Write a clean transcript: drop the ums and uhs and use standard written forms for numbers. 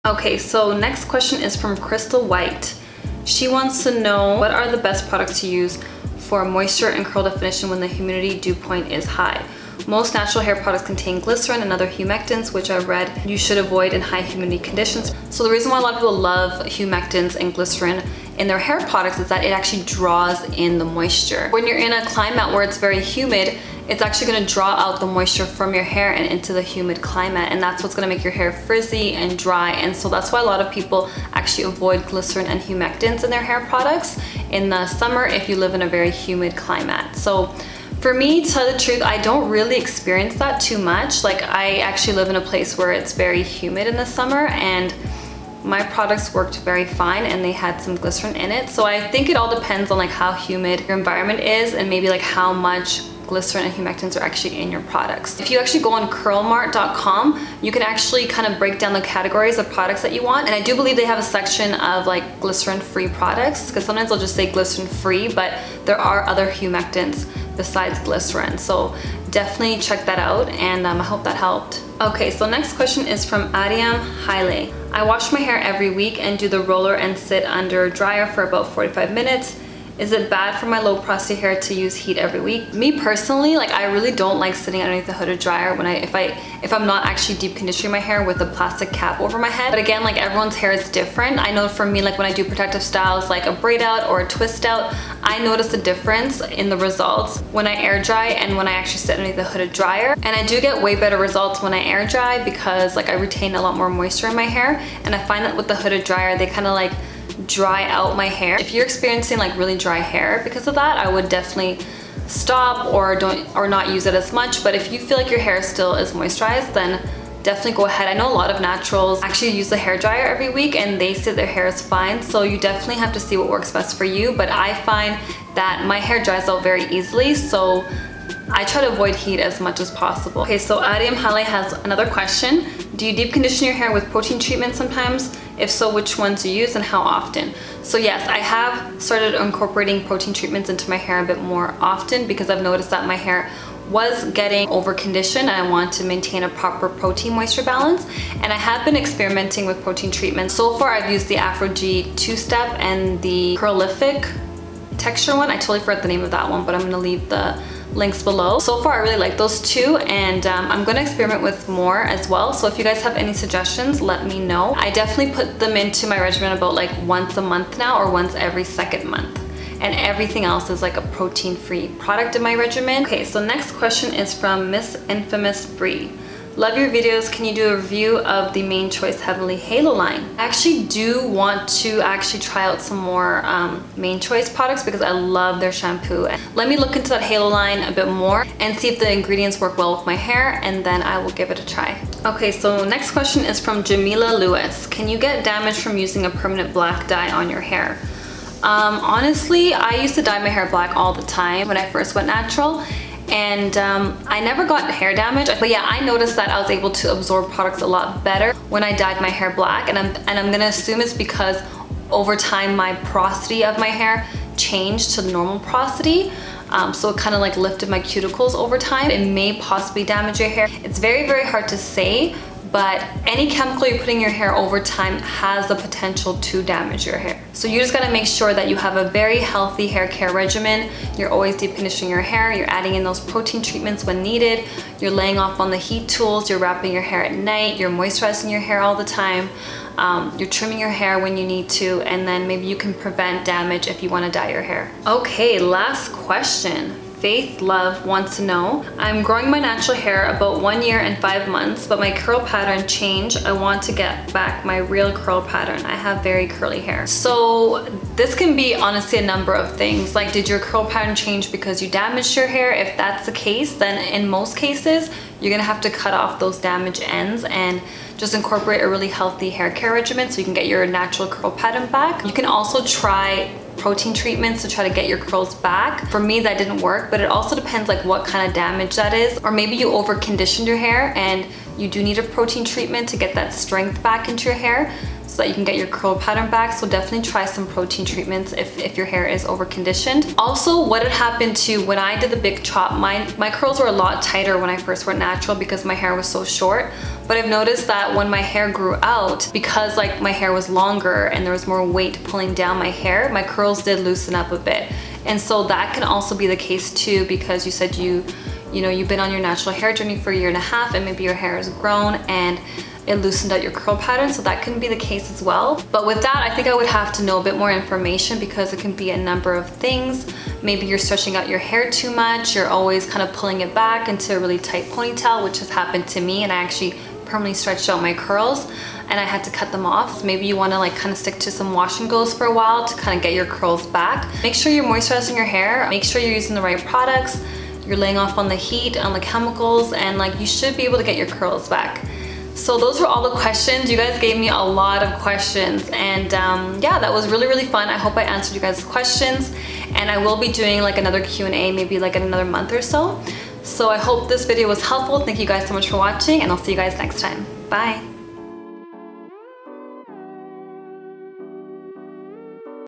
Okay, so next question is from Crystal White. She wants to know, what are the best products to use for moisture and curl definition when the humidity dew point is high? Most natural hair products contain glycerin and other humectants, which I read you should avoid in high humidity conditions. So the reason why a lot of people love humectants and glycerin in their hair products is that it actually draws in the moisture. When you're in a climate where it's very humid, it's actually gonna draw out the moisture from your hair and into the humid climate, and that's what's gonna make your hair frizzy and dry. And so that's why a lot of people actually avoid glycerin and humectants in their hair products in the summer if you live in a very humid climate. So for me, to tell the truth, I don't really experience that too much. Like, I actually live in a place where it's very humid in the summer, and my products worked very fine and they had some glycerin in it. So I think it all depends on like how humid your environment is and maybe like how much glycerin and humectants are actually in your products. If you actually go on curlmart.com, you can actually kind of break down the categories of products that you want. And I do believe they have a section of like glycerin-free products, because sometimes they'll just say glycerin-free, but there are other humectants besides glycerin. So definitely check that out, and I hope that helped. Okay, so next question is from Adiam Haile. I wash my hair every week and do the roller and sit under dryer for about 45 minutes. Is it bad for my low porosity hair to use heat every week? Me personally, like, I really don't like sitting underneath the hooded dryer when if I'm not actually deep conditioning my hair with a plastic cap over my head. But again, like, everyone's hair is different. I know for me, like when I do protective styles like a braid out or a twist out, I notice a difference in the results when I air dry and when I actually sit underneath the hooded dryer. And I do get way better results when I air dry because like I retain a lot more moisture in my hair. And I find that with the hooded dryer, they kind of like dry out my hair. If you're experiencing like really dry hair because of that, I would definitely stop or not use it as much. But if you feel like your hair still is moisturized, then definitely go ahead. I know a lot of naturals actually use the hair dryer every week and they say their hair is fine, so you definitely have to see what works best for you. But I find that my hair dries out very easily, so I try to avoid heat as much as possible. Okay, so Adiam Hale has another question. Do you deep condition your hair with protein treatment sometimes? If so, which ones do you use and how often? So yes, I have started incorporating protein treatments into my hair a bit more often because I've noticed that my hair was getting over conditioned and I want to maintain a proper protein moisture balance. And I have been experimenting with protein treatments. So far I've used the Aphoghee 2-step and the Curlific texture one. I totally forgot the name of that one, but I'm gonna leave the links below. So far I really like those two, and I'm gonna experiment with more as well. So if you guys have any suggestions, let me know. I definitely put them into my regimen about like once a month now, or once every second month. And everything else is like a protein-free product in my regimen. Okay, so next question is from Miss Infamous Bree. Love your videos. Can you do a review of the Main Choice Heavenly Halo line? I actually do want to actually try out some more Main Choice products because I love their shampoo. Let me look into that Halo line a bit more and see if the ingredients work well with my hair, and then I will give it a try. Okay, so next question is from Jamila Lewis. Can you get damage from using a permanent black dye on your hair? Honestly, I used to dye my hair black all the time when I first went natural. And I never got hair damage, but yeah, I noticed that I was able to absorb products a lot better when I dyed my hair black, and I'm gonna assume it's because over time my porosity of my hair changed to normal porosity. So it kind of like lifted my cuticles over time. It may possibly damage your hair. It's very, very hard to say, but any chemical you put in your hair over time has the potential to damage your hair. So you just gotta make sure that you have a very healthy hair care regimen. You're always deep conditioning your hair, you're adding in those protein treatments when needed, you're laying off on the heat tools, you're wrapping your hair at night, you're moisturizing your hair all the time, you're trimming your hair when you need to, and then maybe you can prevent damage if you wanna dye your hair. Okay, last question. Faith Love wants to know, I'm growing my natural hair about 1 year and 5 months, but my curl pattern changed. I want to get back my real curl pattern. I have very curly hair. So this can be honestly a number of things. Like, did your curl pattern change because you damaged your hair? If that's the case, then in most cases, you're gonna have to cut off those damaged ends and just incorporate a really healthy hair care regimen so you can get your natural curl pattern back. You can also try protein treatments to try to get your curls back. For me, that didn't work, but it also depends like what kind of damage that is. Or maybe you over conditioned your hair and you do need a protein treatment to get that strength back into your hair. so that you can get your curl pattern back. So definitely try some protein treatments if your hair is over conditioned. Also, what had happened to when I did the big chop, my curls were a lot tighter when I first went natural because my hair was so short. But I've noticed that when my hair grew out, because like my hair was longer and there was more weight pulling down my hair, my curls did loosen up a bit. And so that can also be the case too, because you said you know, you've been on your natural hair journey for a year and a half and maybe your hair has grown and it loosened out your curl pattern, so that can be the case as well. But with that, I think I would have to know a bit more information because it can be a number of things. Maybe you're stretching out your hair too much, you're always kind of pulling it back into a really tight ponytail, which has happened to me, and I actually permanently stretched out my curls and I had to cut them off. So maybe you want to like kind of stick to some wash and goes for a while to kind of get your curls back. Make sure you're moisturizing your hair, make sure you're using the right products, you're laying off on the heat, on the chemicals, and like you should be able to get your curls back. So those were all the questions. You guys gave me a lot of questions, and yeah, that was really fun. I hope I answered you guys' questions, and I will be doing like another Q&A maybe like in another month or so. So I hope this video was helpful. Thank you guys so much for watching, and I'll see you guys next time. Bye.